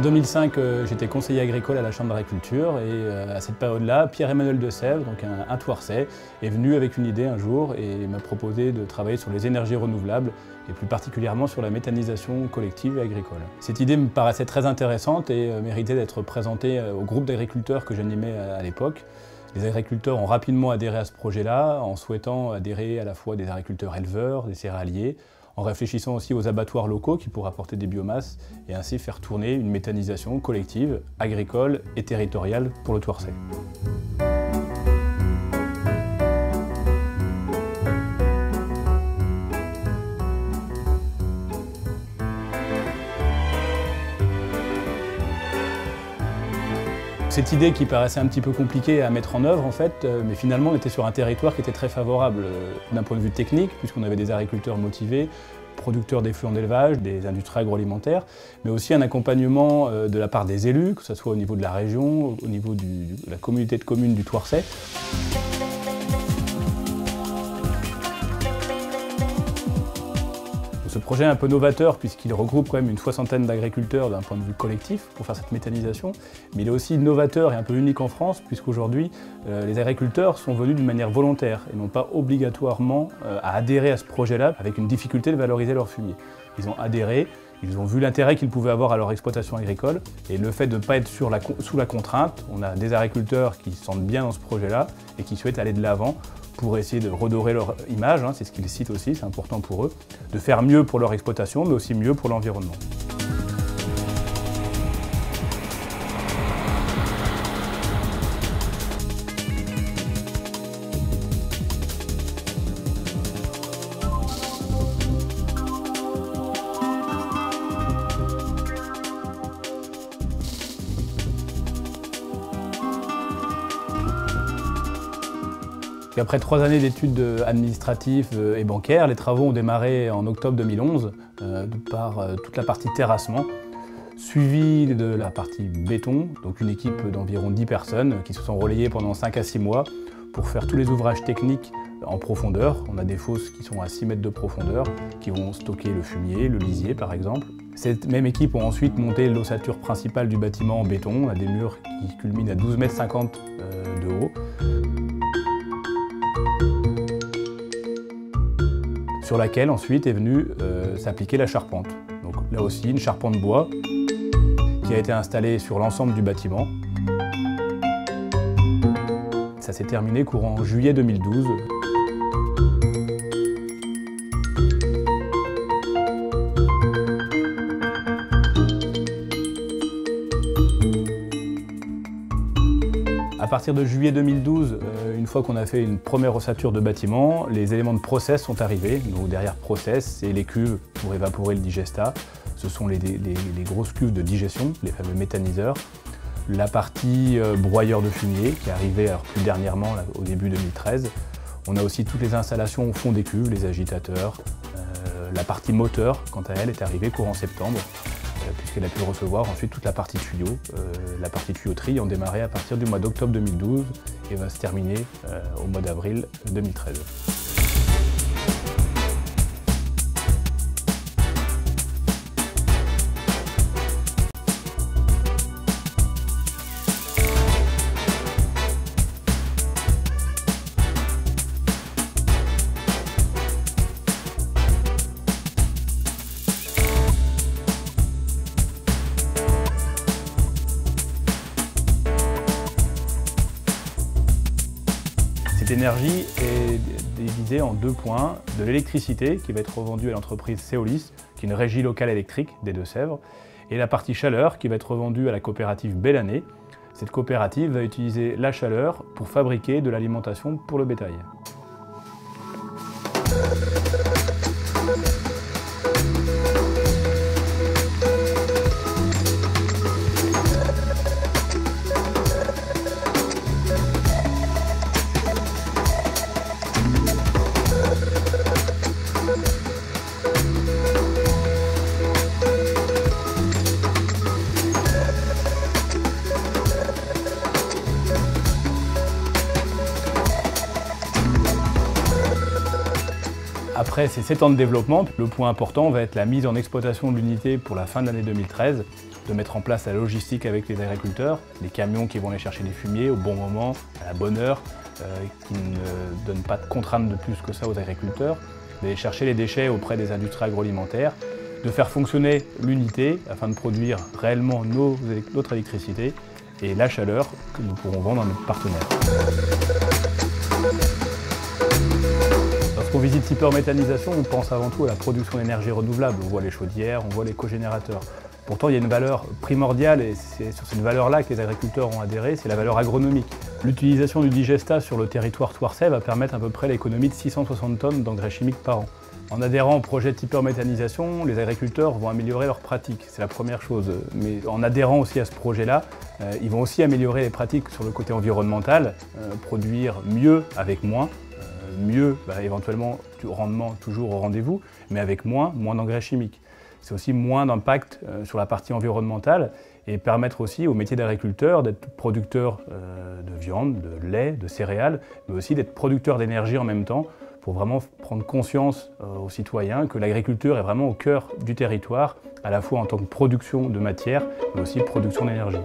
2005, j'étais conseiller agricole à la Chambre d'agriculture et à cette période-là, Pierre-Emmanuel Desèvres, donc un Thouarçais, est venu avec une idée un jour et m'a proposé de travailler sur les énergies renouvelables et plus particulièrement sur la méthanisation collective et agricole. Cette idée me paraissait très intéressante et méritait d'être présentée au groupe d'agriculteurs que j'animais à l'époque. Les agriculteurs ont rapidement adhéré à ce projet-là en souhaitant adhérer à la fois des agriculteurs éleveurs, des céréaliers, en réfléchissant aussi aux abattoirs locaux qui pourraient apporter des biomasses et ainsi faire tourner une méthanisation collective, agricole et territoriale pour le Thouarçais. Cette idée qui paraissait un petit peu compliquée à mettre en œuvre, en fait, mais finalement on était sur un territoire qui était très favorable d'un point de vue technique, puisqu'on avait des agriculteurs motivés, producteurs d'effluents d'élevage, des industries agroalimentaires, mais aussi un accompagnement de la part des élus, que ce soit au niveau de la région, au niveau de la communauté de communes du Thouarçais. Ce projet est un peu novateur puisqu'il regroupe quand même une soixantaine d'agriculteurs d'un point de vue collectif pour faire cette méthanisation, mais il est aussi novateur et un peu unique en France puisqu'aujourd'hui les agriculteurs sont venus d'une manière volontaire et non pas obligatoirement à adhérer à ce projet-là avec une difficulté de valoriser leur fumier. Ils ont adhéré, ils ont vu l'intérêt qu'ils pouvaient avoir à leur exploitation agricole et le fait de ne pas être sous la contrainte, on a des agriculteurs qui se sentent bien dans ce projet-là et qui souhaitent aller de l'avant pour essayer de redorer leur image, c'est ce qu'ils citent aussi, c'est important pour eux, de faire mieux pour leur exploitation, mais aussi mieux pour l'environnement. Après 3 années d'études administratives et bancaires, les travaux ont démarré en octobre 2011 par toute la partie terrassement, suivi de la partie béton, donc une équipe d'environ 10 personnes qui se sont relayées pendant 5 à 6 mois pour faire tous les ouvrages techniques en profondeur. On a des fosses qui sont à 6 mètres de profondeur, qui vont stocker le fumier, le lisier par exemple. Cette même équipe a ensuite monté l'ossature principale du bâtiment en béton. On a des murs qui culminent à 12,50 m de haut. Sur laquelle ensuite est venue s'appliquer la charpente. Donc là aussi une charpente bois qui a été installée sur l'ensemble du bâtiment. Ça s'est terminé courant juillet 2012. À partir de juillet 2012, une fois qu'on a fait une première ossature de bâtiment, les éléments de process sont arrivés. Donc derrière process, c'est les cuves pour évaporer le digestat. Ce sont les grosses cuves de digestion, les fameux méthaniseurs. La partie broyeur de fumier qui est arrivée plus dernièrement, là, au début 2013. On a aussi toutes les installations au fond des cuves, les agitateurs. La partie moteur, quant à elle, est arrivée courant septembre, puisqu'elle a pu recevoir ensuite toute la partie tuyau. La partie tuyauterie ont démarré à partir du mois d'octobre 2012 et va se terminer au mois d'avril 2013. Cette énergie est divisée en 2 points, de l'électricité qui va être revendue à l'entreprise Seolis, qui est une régie locale électrique des Deux-Sèvres, et la partie chaleur qui va être revendue à la coopérative Belle Année. Cette coopérative va utiliser la chaleur pour fabriquer de l'alimentation pour le bétail. Après ces 7 ans de développement, le point important va être la mise en exploitation de l'unité pour la fin de l'année 2013. de mettre en place la logistique avec les agriculteurs, les camions qui vont aller chercher les fumiers au bon moment, à la bonne heure, qui ne donnent pas de contraintes de plus que ça aux agriculteurs, d'aller chercher les déchets auprès des industries agroalimentaires, de faire fonctionner l'unité afin de produire réellement notre électricité et la chaleur que nous pourrons vendre à nos partenaires. Lorsqu'on visite Tipper Méthanisation, on pense avant tout à la production d'énergie renouvelable. On voit les chaudières, on voit les cogénérateurs. Pourtant, il y a une valeur primordiale et c'est sur cette valeur-là que les agriculteurs ont adhéré, c'est la valeur agronomique. L'utilisation du digestat sur le territoire thouarçais va permettre à peu près l'économie de 660 tonnes d'engrais chimiques par an. En adhérant au projet Tipper Méthanisation, les agriculteurs vont améliorer leurs pratiques, c'est la première chose. Mais en adhérant aussi à ce projet-là, ils vont aussi améliorer les pratiques sur le côté environnemental, produire mieux avec moins, mieux éventuellement du rendement toujours au rendez-vous, mais avec moins d'engrais chimiques. C'est aussi moins d'impact sur la partie environnementale et permettre aussi au métier d'agriculteur d'être producteur de viande, de lait, de céréales, mais aussi d'être producteur d'énergie en même temps pour vraiment prendre conscience aux citoyens que l'agriculture est vraiment au cœur du territoire, à la fois en tant que production de matière, mais aussi production d'énergie.